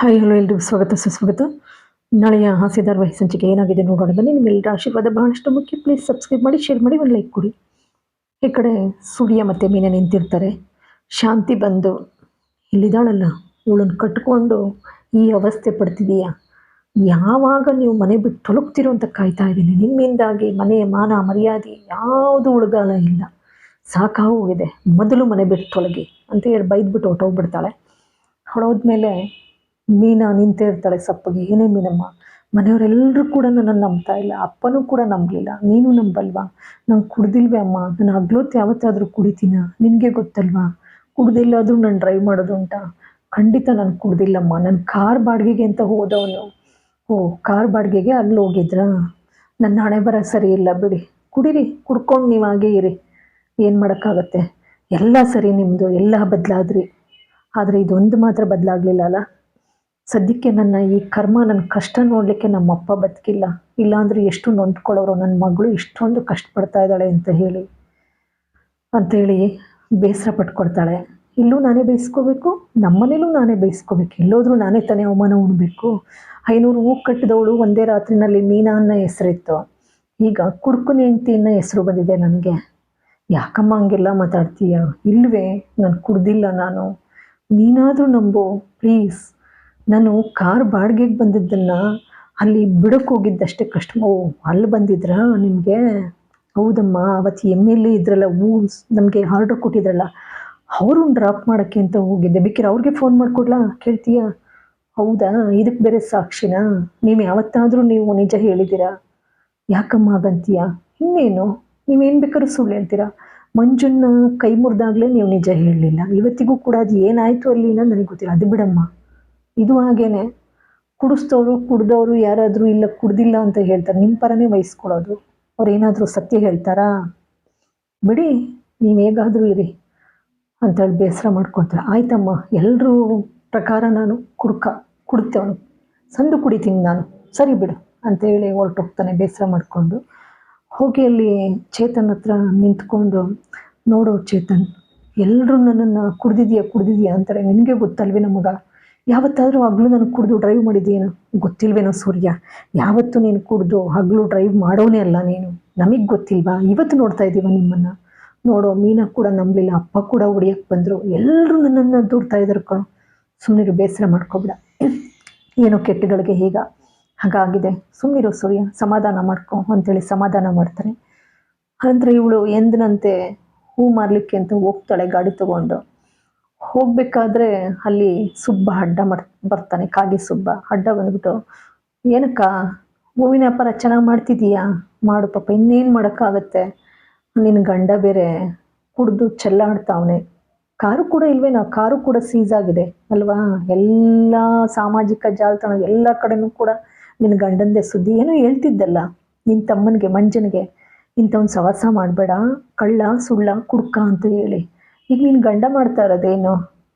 Hi hello ಎಲ್ರಿಗೂ ಸ್ವಾಗತ ಸುಸ್ವಾಗತ. ನಾಳೆಯ ಹಾಸ್ಯ ಧಾರಾವಾಹಿ ಸಂಚಿಕೆ ಏನಾಗಿದೆ ನೋಡೋಣ ಬನ್ನಿ. ನಿಮ್ಮೆಲ್ಲರ ಆಶೀರ್ವಾದ ಬಹಳಷ್ಟು ಮುಖ್ಯ. ಪ್ಲೀಸ್ ಸಬ್ಸ್ಕ್ರೈಬ್ ಮಾಡಿ, ಶೇರ್ ಮಾಡಿ, ಒಂದು ಲೈಕ್ ಕೊಡಿ. ಈ ಕಡೆ ಸೂರ್ಯ ಮತ್ತು ಮೀನಾ ನಿಂತಿರ್ತಾರೆ. ಶಾಂತಿ ಬಂದು ಇಲ್ಲಿದ್ದಾಳಲ್ಲ, ಇವಳನ್ನು ಕಟ್ಕೊಂಡು ಈ ಅವಸ್ಥೆ ಪಡ್ತಿದೀಯಾ, ಯಾವಾಗ ನೀವು ಮನೆ ಬಿಟ್ಟು ತೊಲಗ್ತಿರೋ ಅಂತ ಕಾಯ್ತಾ ಇದ್ದೀನಿ. ನಿಮ್ಮಿಂದಾಗಿ ಮನೆ ಮಾನ ಮರ್ಯಾದೆ ಯಾವುದು ಉಳ್ಗಾಲ ಇಲ್ಲ, ಸಾಕಾಗೋಗಿದೆ, ಮೊದಲು ಮನೆ ಬಿಟ್ಟು ತೊಲಗಿ ಅಂತ ಹೇಳಿ ಬೈದ್ಬಿಟ್ಟು ಹೊಟ್ಟೋಗ್ಬಿಡ್ತಾಳೆ. ಹೊಳೋದ್ಮೇಲೆ ಮೀನಾ ನಿಂತೇ ಇರ್ತಾಳೆ ಸಪ್ಪಗೆ. ಏನೇ ಮೀನಮ್ಮ, ಮನೆಯವರೆಲ್ಲರೂ ಕೂಡ ನನ್ನನ್ನು ನಂಬ್ತಾ ಇಲ್ಲ, ಅಪ್ಪನೂ ಕೂಡ ನಂಬಲಿಲ್ಲ, ನೀನು ನಂಬಲ್ವಾ? ನಾನು ಕುಡ್ದಿಲ್ವೇ ಅಮ್ಮ, ನಾನು ಹಗ್ಲೊತ್ತು ಯಾವತ್ತಾದರೂ ಕುಡಿತೀನ? ನಿನಗೆ ಗೊತ್ತಲ್ವಾ, ಕುಡ್ದಿಲ್ಲಾದರೂ ನಾನು ಡ್ರೈವ್ ಮಾಡೋದು ಉಂಟಾ? ಖಂಡಿತ ನಾನು ಕುಡ್ದಿಲ್ಲಮ್ಮ, ನಾನು ಕಾರ್ ಬಾಡಿಗೆಗೆ ಅಂತ ಹೋದವನು. ಓ, ಕಾರ್ ಬಾಡಿಗೆಗೆ ಅಲ್ಲಿ ಹೋಗಿದ್ರಾ? ನನ್ನ ಹಣೆ ಬರ ಸರಿ ಇಲ್ಲ ಬಿಡಿ, ಕುಡೀರಿ, ಕುಡ್ಕೊಂಡು ನೀವು ಹಾಗೇ ಇರಿ, ಏನು ಮಾಡೋಕ್ಕಾಗತ್ತೆ, ಎಲ್ಲ ಸರಿ ನಿಮ್ಮದು, ಎಲ್ಲ ಬದಲಾದ್ರಿ. ಆದರೆ ಇದೊಂದು ಮಾತ್ರ ಬದಲಾಗಲಿಲ್ಲ ಅಲ್ಲ. ಸದ್ಯಕ್ಕೆ ನನ್ನ ಈ ಕರ್ಮ, ನನ್ನ ಕಷ್ಟ ನೋಡಲಿಕ್ಕೆ ನಮ್ಮಪ್ಪ ಬದುಕಿಲ್ಲ, ಇಲ್ಲಾಂದರೆ ಎಷ್ಟು ನೊಂದ್ಕೊಳ್ಳೋರು, ನನ್ನ ಮಗಳು ಇಷ್ಟೊಂದು ಕಷ್ಟಪಡ್ತಾ ಇದ್ದಾಳೆ ಅಂಥೇಳಿ ಬೇಸರ ಪಟ್ಕೊಡ್ತಾಳೆ. ಇಲ್ಲೂ ನಾನೇ ಬೇಯಿಸ್ಕೋಬೇಕು, ನಮ್ಮನೇಲೂ ನಾನೇ ಬೇಯಿಸ್ಕೋಬೇಕು, ಎಲ್ಲೋದ್ರೂ ನಾನೇ ತಾನೇ ಅವಮಾನ ಉಣ್ಬೇಕು. 500 ಹೂ ಕಟ್ಟಿದವಳು ಒಂದೇ ರಾತ್ರಿನಲ್ಲಿ ಮೀನಾ ಅನ್ನೋ ಹೆಸರಿತ್ತು, ಈಗ ಕುಡ್ಕನ ಹೆಂಡ್ತಿ ಅನ್ನೋ ಹೆಸರು ಬಂದಿದೆ ನನಗೆ. ಯಾಕಮ್ಮ ಹಂಗೆಲ್ಲ ಮಾತಾಡ್ತೀಯ? ಇಲ್ವೇ, ನಾನು ಕುಡ್ದಿಲ್ಲ, ನಾನು ನೀನಾದರೂ ನಂಬು ಪ್ಲೀಸ್. ನಾನು ಕಾರ್ ಬಾಡಿಗೆಗೆ ಬಂದಿದ್ದನ್ನು ಅಲ್ಲಿ ಬಿಡೋಕ್ಕೆ ಹೋಗಿದ್ದಷ್ಟೇ ಕಷ್ಟ. ಓ, ಅಲ್ಲಿ ಬಂದಿದ್ರಾ ನಿಮಗೆ? ಹೌದಮ್ಮ, ಅವತ್ತು MLA ಇದ್ರಲ್ಲ, ನಮಗೆ ಆರ್ಡ್ರ್ ಕೊಟ್ಟಿದ್ರಲ್ಲ, ಅವ್ರನ್ನ ಡ್ರಾಪ್ ಮಾಡೋಕ್ಕೆ ಅಂತ ಹೋಗಿದ್ದೆ. ಬೇಕಿದ್ರೆ ಅವ್ರಿಗೆ ಫೋನ್ ಮಾಡಿಕೊಡ್ಲಾ, ಕೇಳ್ತೀಯಾ? ಹೌದಾ, ಇದಕ್ಕೆ ಬೇರೆ ಸಾಕ್ಷಿನಾ? ನೀವು ಯಾವತ್ತಾದರೂ ನೀವು ನಿಜ ಹೇಳಿದ್ದೀರಾ? ಯಾಕಮ್ಮ ಹಾಗಂತೀಯ? ಇನ್ನೇನು, ನೀವೇನು ಬೇಕಾದ್ರೂ ಸುಳ್ಳು ಹೇಳ್ತೀರಾ? ಮಂಜುನ್ನ ಕೈ ಮುರಿದಾಗಲೇ ನೀವು ನಿಜ ಹೇಳಲಿಲ್ಲ, ಇವತ್ತಿಗೂ ಕೂಡ ಅದು ಏನಾಯಿತು ಅಲ್ಲಿ ಅನ್ನೋದು ನನಗೆ ಗೊತ್ತಿಲ್ಲ. ಅದು ಬಿಡಮ್ಮ, ಇದು ಹಾಗೇನೆ, ಕುಡಿಸ್ತವ್ರು ಕುಡ್ದವರು ಯಾರಾದರೂ ಇಲ್ಲ ಕುಡ್ದಿಲ್ಲ ಅಂತ ಹೇಳ್ತಾರೆ, ನಿಮ್ಮ ಪರನೇ ವಹಿಸ್ಕೊಳ್ಳೋದು. ಅವ್ರು ಏನಾದರೂ ಸತ್ಯ ಹೇಳ್ತಾರಾ? ಬಿಡಿ, ನೀವು ಹೇಗಾದರೂ ಇರಿ ಅಂತೇಳಿ ಬೇಸರ ಮಾಡ್ಕೊತಾರೆ. ಆಯ್ತಮ್ಮ, ಎಲ್ಲರೂ ಪ್ರಕಾರ ನಾನು ಕುಡ್ತೇವನು, ಸಂದು ಕುಡಿತೀನಿ ನಾನು, ಸರಿ ಬಿಡು ಅಂತೇಳಿ ಹೊರಟೋಗ್ತಾನೆ ಬೇಸರ ಮಾಡಿಕೊಂಡು. ಹೋಗಿ ಅಲ್ಲಿ ಚೇತನ್ ಹತ್ರ ನಿಂತ್ಕೊಂಡು, ನೋಡೋ ಚೇತನ್, ಎಲ್ಲರೂ ನನ್ನನ್ನು ಕುಡ್ದಿದ್ಯಾ ಅಂತಾರೆ, ನಿನಗೆ ಗೊತ್ತಲ್ವೇ ನಮಗ? ಯಾವತ್ತಾದರೂ ಹಗ್ಲು ನಾನು ಕುಡಿದು ಡ್ರೈವ್ ಮಾಡಿದ್ದೀನೋ? ಗೊತ್ತಿಲ್ವೇನೋ ಸೂರ್ಯ, ಯಾವತ್ತೂ ನೀನು ಕುಡಿದು ಹಗ್ಲು ಡ್ರೈವ್ ಮಾಡೋನೇ ಅಲ್ಲ ನೀನು, ನಮಗೆ ಗೊತ್ತಿಲ್ವಾ? ಇವತ್ತು ನೋಡ್ತಾ ಇದ್ದೀವ ನಿಮ್ಮನ್ನು. ನೋಡೋ, ಮೀನಾ ಕೂಡ ನಂಬಲಿಲ್ಲ, ಅಪ್ಪ ಕೂಡ ಹೊಡಿಯೋಕ್ಕೆ ಬಂದರು, ಎಲ್ಲರೂ ನನ್ನನ್ನು ದೂರ್ತಾ ಇದ್ದಾರೆ ಕಣೋ. ಸುಮ್ಮನಿರು, ಬೇಸರ ಮಾಡ್ಕೊಬೇಡ, ಏನೋ ಕೆಟ್ಟಗಳಿಗೆ ಹಾಗಾಗಿದೆ, ಸುಮ್ಮನಿರು ಸೂರ್ಯ, ಸಮಾಧಾನ ಮಾಡ್ಕೊ ಅಂತೇಳಿ ಸಮಾಧಾನ ಮಾಡ್ತಾರೆ. ಅಂದರೆ ಇವಳು ಎಂದಿನಂತೆ ಹೂ ಮಾರಲಿಕ್ಕೆ ಅಂತ ಹೋಗ್ತಾಳೆ ಗಾಡಿ ತೊಗೊಂಡು. ಹೋಗಬೇಕಾದ್ರೆ ಅಲ್ಲಿ ಸುಬ್ಬ ಅಡ್ಡ ಬರ್ತಾನೆ, ಕಾಗಿ ಸುಬ್ಬ ಅಡ್ಡ ಬಂದ್ಬಿಟ್ಟು, ಏನಕ್ಕ ಹೂವಿನ ವ್ಯಾಪಾರ ಚೆನ್ನಾಗಿ ಮಾಡ್ತಿದ್ದೀಯಾ? ಮಾಡು ಪಾಪ, ಇನ್ನೇನು ಮಾಡೋಕ್ಕಾಗತ್ತೆ, ನಿನ್ನ ಗಂಡ ಬೇರೆ ಕುಡಿದು ಚೆಲ್ಲಾಡ್ತಾವನೆ, ಕಾರು ಕೂಡ ಇಲ್ವೇನೋ, ಕಾರು ಕೂಡ ಸೀಸ್ ಆಗಿದೆ ಅಲ್ವಾ? ಎಲ್ಲ ಸಾಮಾಜಿಕ ಜಾಲತಾಣ ಎಲ್ಲ ಕಡೆನೂ ಕೂಡ ನಿನ್ನ ಗಂಡಂದೇ ಸುದ್ದಿ. ಏನೋ ಹೇಳ್ತಿದ್ದಲ್ಲ ನಿನ್ನ ತಮ್ಮನಿಗೆ, ಮಂಜನಿಗೆ, ಇಂಥವ್ನು ಸವಾಸ ಮಾಡಬೇಡ, ಕಳ್ಳ ಸುಳ್ಳ ಕುಡ್ಕ ಅಂತ ಹೇಳಿ. ಈಗ ನೀನು ಗಂಡ ಮಾಡ್ತಾ ಇರೋದೇನು?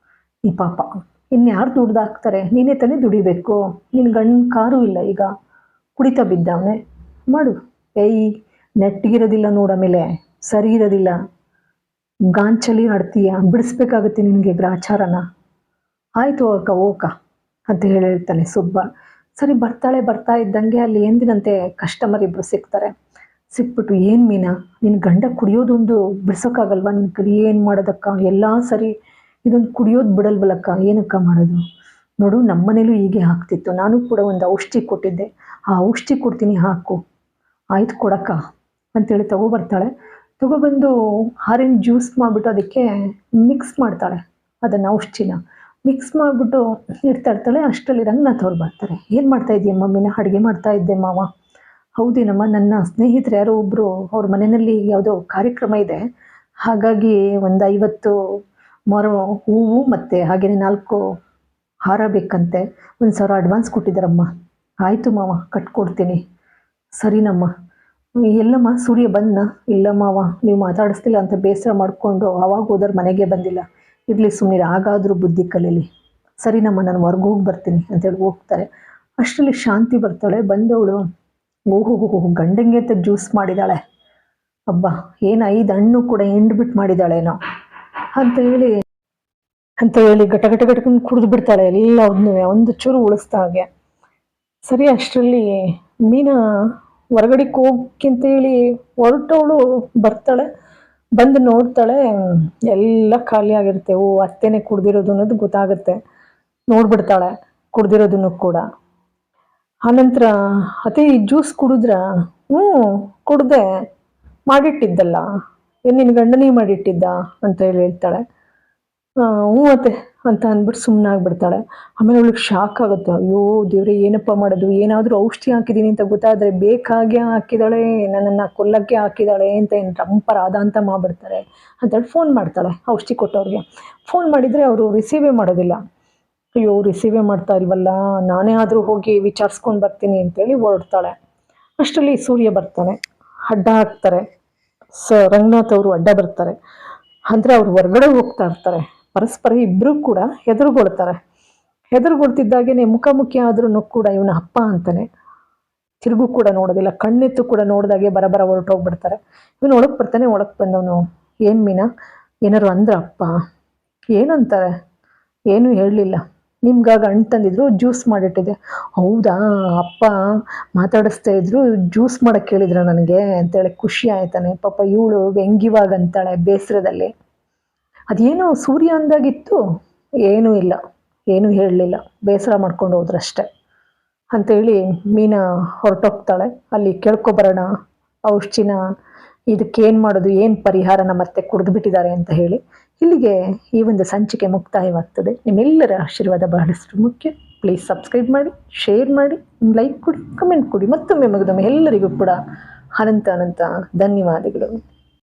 ಈ ಪಾಪ ಇನ್ಯಾರು ದುಡ್ದು ಹಾಕ್ತಾರೆ, ನೀನೇ ತಾನೇ ದುಡಿಬೇಕು. ನಿನ್ನ ಗಂಡ ಕಾರು ಇಲ್ಲ, ಈಗ ಕುಡಿತಾ ಬಿದ್ದವನೆ, ಮಾಡು. ಏಯ್, ನೆಟ್ಟಿಗಿರೋದಿಲ್ಲ ನೋಡ, ಮೇಲೆ ಸರಿ ಇರೋದಿಲ್ಲ, ಗಾಂಚಲಿ ಆಡ್ತೀಯ, ಬಿಡಿಸ್ಬೇಕಾಗತ್ತೆ ನಿನಗೆ ಗ್ರಾಚಾರನ. ಆಯಿತು ಹೋಗಕ್ಕ ಅಂತ ಹೇಳ್ತಾನೆ ಸುಬ್ಬ. ಸರಿ, ಬರ್ತಾ ಇದ್ದಂಗೆ ಅಲ್ಲಿ ಎಂದಿನಂತೆ ಕಸ್ಟಮರ್ ಇಬ್ಬರು ಸಿಕ್ಬಿಟ್ಟು, ಏನು ಮೀನಾ, ನಿನ್ನ ಗಂಡ ಕುಡಿಯೋದೊಂದು ಬಿಡ್ಸೋಕ್ಕಾಗಲ್ವಾ? ನಿನ್ನ ಕೈ ಏನು ಮಾಡೋದಕ್ಕ? ಎಲ್ಲ ಸರಿ, ಇದೊಂದು ಕುಡಿಯೋದು ಬಿಡಲ್ವಲ್ಲಕ್ಕ, ಏನಕ್ಕ ಮಾಡೋದು? ನೋಡು, ನಮ್ಮ ಮನೇಲೂ ಹೀಗೆ ಆಗ್ತಿತ್ತು, ನಾನು ಕೂಡ ಒಂದು ಔಷಧಿ ಕೊಟ್ಟಿದ್ದೆ, ಆ ಔಷಧಿ ಕೊಡ್ತೀನಿ, ಹಾಕು. ಆಯ್ತು ಕೊಡಕ್ಕ ಅಂತೇಳಿ ತಗೊಬಂದು ಆರೆಂಜ್ ಜ್ಯೂಸ್ ಮಾಡಿಬಿಟ್ಟು ಅದಕ್ಕೆ ಮಿಕ್ಸ್ ಮಾಡ್ತಾಳೆ, ಅದನ್ನು ಔಷಧಿನ ಮಿಕ್ಸ್ ಮಾಡಿಬಿಟ್ಟು ಇಡ್ತಾ ಇರ್ತಾಳೆ. ಅಷ್ಟರಲ್ಲಿ ರಂಗನಾಥ್ ಬರ್ತಾರೆ. ಏನು ಮಾಡ್ತಾ ಇದೆಯಮ್ಮ ಮೀನಾ? ಅಡುಗೆ ಮಾಡ್ತಾ ಇದ್ದೆ ಮಾವ. ಹೌದೇನಮ್ಮ, ನನ್ನ ಸ್ನೇಹಿತರು ಯಾರೋ ಒಬ್ಬರು ಅವ್ರ ಮನೆಯಲ್ಲಿ ಯಾವುದೋ ಕಾರ್ಯಕ್ರಮ ಇದೆ, ಹಾಗಾಗಿ ಒಂದು 50 ಮೊರ ಹೂವು ಮತ್ತು ಹಾಗೆಯೇ 4 ಹಾರ ಬೇಕಂತೆ, 1000 ಅಡ್ವಾನ್ಸ್ ಕೊಟ್ಟಿದ್ದಾರಮ್ಮ. ಆಯಿತು ಮಾವ, ಕಟ್ಕೊಡ್ತೀನಿ. ಸರಿನಮ್ಮ. ಎಲ್ಲಮ್ಮ ಸೂರ್ಯ ಬಂದನಾ? ಇಲ್ಲ ಮಾವ, ನೀವು ಮಾತಾಡಿಸ್ತಿಲ್ಲ ಅಂತ ಬೇಸರ ಮಾಡಿಕೊಂಡು ಅವಾಗ ಹೋದವ್ರು ಮನೆಗೆ ಬಂದಿಲ್ಲ. ಇರಲಿ ಸುಮ್ಮನೆ, ಹಾಗಾದರೂ ಬುದ್ಧಿ ಕಲೀಲಿ. ಸರಿನಮ್ಮ, ನಾನು ಹೊರ್ಗೆ ಹೋಗಿ ಬರ್ತೀನಿ ಅಂತೇಳಿ ಹೋಗ್ತಾರೆ. ಅಷ್ಟರಲ್ಲಿ ಶಾಂತಿ ಬರ್ತಾಳೆ. ಬಂದವಳು, ಓಹೋ, ಗಂಡಂಗೆ ಅಂತ ಜ್ಯೂಸ್ ಮಾಡಿದ್ದಾಳೆ, ಅಬ್ಬಾ ಏನು 5 ಹಣ್ಣು ಕೂಡ ಹಿಂಡ್ಬಿಟ್ಟು ಮಾಡಿದ್ದಾಳೇನೋ ಅಂತ ಹೇಳಿ ಅಂತ ಹೇಳಿ ಗಟ ಗಟ ಗಟಕೊಂಡು ಕುಡಿದು ಬಿಡ್ತಾಳೆ ಎಲ್ಲವನ್ನೂ, ಒಂದು ಚೂರು ಉಳಿಸ್ತಾ ಹಾಗೆ. ಸರಿ ಅಷ್ಟರಲ್ಲಿ ಮೀನಾ ಹೊರಗಡೆಗೆ ಹೋಗಕ್ಕಿಂತೇಳಿ ಹೊರಟವಳು ಬರ್ತಾಳೆ. ಬಂದು ನೋಡ್ತಾಳೆ, ಎಲ್ಲ ಖಾಲಿ ಆಗಿರುತ್ತೆ. ಓ, ಅತ್ತೆನೇ ಕುಡ್ದಿರೋದು ಅನ್ನೋದು ಗೊತ್ತಾಗುತ್ತೆ. ನೋಡ್ಬಿಡ್ತಾಳೆ ಕುಡ್ದಿರೋದನ್ನು ಕೂಡ. ಆನಂತರ ಅತ್ತೆ ಈ ಜ್ಯೂಸ್ ಕುಡಿದ್ರ? ಹ್ಞೂ ಕುಡ್ದೆ, ಮಾಡಿಟ್ಟಿದ್ದಲ್ಲ, ಏನು ನಿನ್ನ ಗಂಡನೇ ಮಾಡಿಟ್ಟಿದ್ದ ಅಂತ ಹೇಳಿ ಹೇಳ್ತಾಳೆ. ಹ್ಞೂ ಅತ್ತೆ ಅಂತ ಅಂದ್ಬಿಟ್ಟು ಸುಮ್ಮನಾಗ್ಬಿಡ್ತಾಳೆ. ಆಮೇಲೆ ಅವಳಿಗೆ ಶಾಕ್ ಆಗುತ್ತೆ. ಅಯ್ಯೋ ದೇವ್ರೆ, ಏನಪ್ಪ ಮಾಡೋದು, ಏನಾದರೂ ಔಷಧಿ ಹಾಕಿದ್ದೀನಿ ಅಂತ ಗೊತ್ತಾದರೆ ಬೇಕಾಗೆ ಹಾಕಿದಾಳೆ, ನನ್ನನ್ನು ಕೊಲ್ಲಕ್ಕೆ ಹಾಕಿದಾಳೆ ಅಂತ ಏನು ರಂಪರಾದ ಅಂತ ಮಾಡ್ಬಿಡ್ತಾರೆ ಅಂತೇಳಿ ಫೋನ್ ಮಾಡ್ತಾಳೆ ಔಷಧಿ ಕೊಟ್ಟವ್ರಿಗೆ. ಫೋನ್ ಮಾಡಿದರೆ ಅವರು ರಿಸೀವೇ ಮಾಡೋದಿಲ್ಲ. ಅಯ್ಯೋ ರಿಸೀವೇ ಮಾಡ್ತಾ ಇಲ್ವಲ್ಲ, ನಾನೇ ಆದರೂ ಹೋಗಿ ವಿಚಾರಿಸ್ಕೊಂಡು ಬರ್ತೀನಿ ಅಂತೇಳಿ ಹೊರಡ್ತಾಳೆ. ಅಷ್ಟರಲ್ಲಿ ಸೂರ್ಯ ಬರ್ತಾನೆ, ಅಡ್ಡ ಹಾಕ್ತಾರೆ. ರಂಗನಾಥ್ ಅವರು ಅಡ್ಡ ಬರ್ತಾರೆ. ಅಂದರೆ ಅವ್ರು ಹೊರಗಡೆ ಹೋಗ್ತಾ ಇರ್ತಾರೆ. ಪರಸ್ಪರ ಇಬ್ಬರೂ ಕೂಡ ಹೆದರುಗೊಳ್ತಾರೆ. ಹೆದರುಗೊಳ್ತಿದ್ದಾಗೇನೆ ಮುಖಾಮುಖಿ ಆದ್ರೂ ಕೂಡ ಇವನ ಅಪ್ಪ ಅಂತಾನೆ. ತಿರುಗು ಕೂಡ ನೋಡೋದಿಲ್ಲ, ಕಣ್ಣೆತ್ತು ಕೂಡ ನೋಡಿದಾಗೆ ಬರಬರ ಹೊರಟೋಗ್ಬಿಡ್ತಾರೆ. ಇವನು ಒಳಗೆ ಬರ್ತಾನೆ. ಒಳಗೆ ಬಂದವನು, ಏನು ಮೀನಾ, ಏನಾರು ಅಂದ್ರ ಅಪ್ಪ? ಏನಂತಾರೆ? ಏನೂ ಹೇಳಲಿಲ್ಲ. ನಿಮ್ಗಾಗಿ ಹಣ್ಣು ತಂದಿದ್ರು, ಜ್ಯೂಸ್ ಮಾಡಿಟ್ಟಿದ್ದೆ. ಹೌದಾ, ಅಪ್ಪ ಮಾತಾಡಿಸ್ತಾ ಇದ್ರು, ಜ್ಯೂಸ್ ಮಾಡೋಕ್ಕೆ ಹೇಳಿದ್ರ ನನಗೆ ಅಂತೇಳಿ ಖುಷಿ ಆಯ್ತಾನೆ. ಪಾಪ ಇವಳು ವ್ಯಂಗ್ಯವಾಗಿ ಅಂತಾಳೆ ಬೇಸರದಲ್ಲಿ. ಅದೇನೋ ಸೂರ್ಯ ಅಂದಾಗಿತ್ತು, ಏನೂ ಇಲ್ಲ, ಏನೂ ಹೇಳಲಿಲ್ಲ, ಬೇಸರ ಮಾಡ್ಕೊಂಡು ಹೋದ್ರಷ್ಟೆ ಅಂಥೇಳಿ ಮೀನಾ ಹೊರಟೋಗ್ತಾಳೆ. ಅಲ್ಲಿ ಕೇಳ್ಕೊಬರೋಣ ಔಷಧಿನ, ಇದಕ್ಕೇನು ಮಾಡೋದು, ಏನು ಪರಿಹಾರನ ಮತ್ತೆ ಕುಡಿದ್ಬಿಟ್ಟಿದ್ದಾರೆ ಅಂತ ಹೇಳಿ. ಇಲ್ಲಿಗೆ ಈ ಒಂದು ಸಂಚಿಕೆ ಮುಕ್ತಾಯವಾಗ್ತದೆ. ನಿಮ್ಮೆಲ್ಲರ ಆಶೀರ್ವಾದ ಬಹಳಷ್ಟು ಮುಖ್ಯ. ಪ್ಲೀಸ್ ಸಬ್ಸ್ಕ್ರೈಬ್ ಮಾಡಿ, ಶೇರ್ ಮಾಡಿ, ಲೈಕ್ ಕೊಡಿ, ಕಮೆಂಟ್ ಕೊಡಿ. ಮತ್ತೊಮ್ಮೆ ಎಲ್ಲರಿಗೂ ಕೂಡ ಅನಂತ ಧನ್ಯವಾದಗಳು.